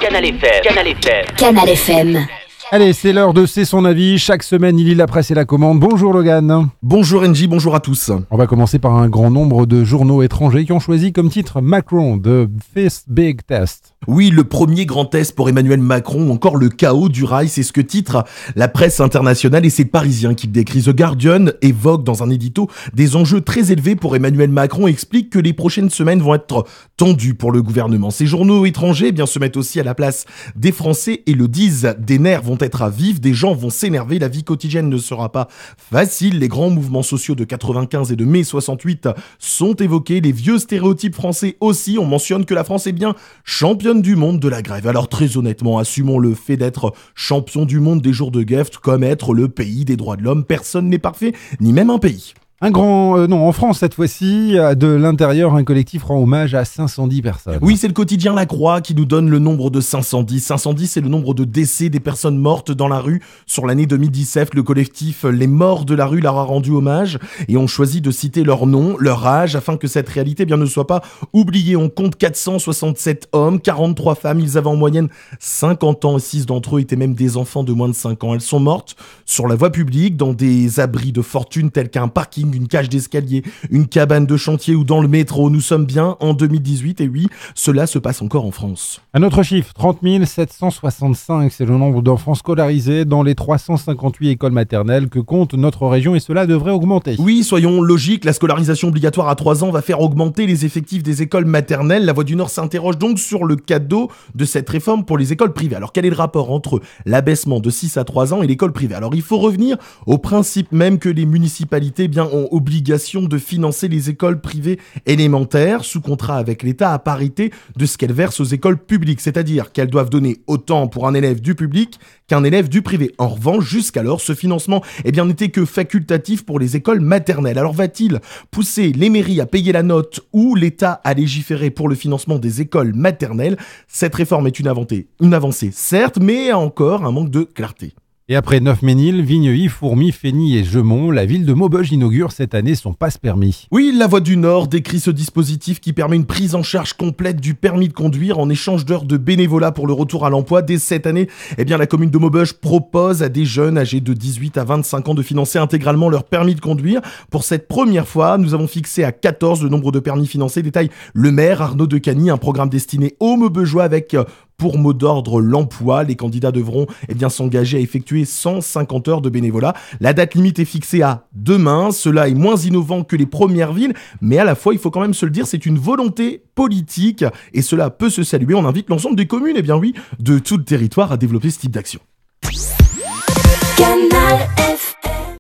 Canal FM. Canal FM. Canal FM. Allez, c'est l'heure de C'est son avis. Chaque semaine, il lit la presse et la commande. Bonjour Logan. Bonjour NJ, bonjour à tous. On va commencer par un grand nombre de journaux étrangers qui ont choisi comme titre Macron, The Fifth Big Test. Oui, le premier grand test pour Emmanuel Macron, encore le chaos du rail, c'est ce que titre la presse internationale et c'est Parisien qui le décrit. The Guardian évoque dans un édito des enjeux très élevés pour Emmanuel Macron et explique que les prochaines semaines vont être tendues pour le gouvernement. Ces journaux étrangers se mettent aussi à la place des Français et le disent, des nerfs vont être à vif, des gens vont s'énerver, la vie quotidienne ne sera pas facile, les grands mouvements sociaux de 95 et de mai 68 sont évoqués, les vieux stéréotypes français aussi, on mentionne que la France est bien championne du monde de la grève. Alors très honnêtement, assumons le fait d'être champion du monde des jours de grève comme être le pays des droits de l'homme, personne n'est parfait, ni même un pays. En France cette fois-ci, de l'intérieur, un collectif rend hommage à 510 personnes. Oui, c'est le quotidien La Croix qui nous donne le nombre de 510. 510, c'est le nombre de décès des personnes mortes dans la rue sur l'année 2017. Le collectif Les Morts de la rue leur a rendu hommage et ont choisi de citer leur nom, leur âge, afin que cette réalité ne soit pas oubliée. On compte 467 hommes, 43 femmes. Ils avaient en moyenne 50 ans et 6 d'entre eux étaient même des enfants de moins de 5 ans. Elles sont mortes sur la voie publique, dans des abris de fortune tels qu'un parking, une cage d'escalier, une cabane de chantier ou dans le métro. Nous sommes bien en 2018 et oui, cela se passe encore en France. Un autre chiffre, 30 765, c'est le nombre d'enfants scolarisés dans les 358 écoles maternelles que compte notre région et cela devrait augmenter. Oui, soyons logiques, la scolarisation obligatoire à 3 ans va faire augmenter les effectifs des écoles maternelles. La Voix du Nord s'interroge donc sur le cadeau de cette réforme pour les écoles privées. Alors quel est le rapport entre l'abaissement de 6 à 3 ans et l'école privée ? Alors il faut revenir au principe même que les municipalités ont obligation de financer les écoles privées élémentaires sous contrat avec l'État à parité de ce qu'elles versent aux écoles publiques, c'est-à-dire qu'elles doivent donner autant pour un élève du public qu'un élève du privé. En revanche, jusqu'alors, ce financement n'était que facultatif pour les écoles maternelles. Alors va-t-il pousser les mairies à payer la note ou l'État à légiférer pour le financement des écoles maternelles ? Cette réforme est une avancée certes, mais encore un manque de clarté. Et après Neufménil, Vigneuil, Fourmies, Fény et Gemont, la ville de Maubeuge inaugure cette année son passe-permis. Oui, la Voix du Nord décrit ce dispositif qui permet une prise en charge complète du permis de conduire en échange d'heures de bénévolat pour le retour à l'emploi. Dès cette année, la commune de Maubeuge propose à des jeunes âgés de 18 à 25 ans de financer intégralement leur permis de conduire. Pour cette première fois, nous avons fixé à 14 le nombre de permis financés. Détaille le maire Arnaud Decany, un programme destiné aux Maubeugeois avec pour mot d'ordre l'emploi. Les candidats devront s'engager à effectuer 150 heures de bénévolat. La date limite est fixée à demain. Cela est moins innovant que les premières villes, mais à la fois, il faut quand même se le dire, c'est une volonté politique et cela peut se saluer. On invite l'ensemble des communes, de tout le territoire à développer ce type d'action.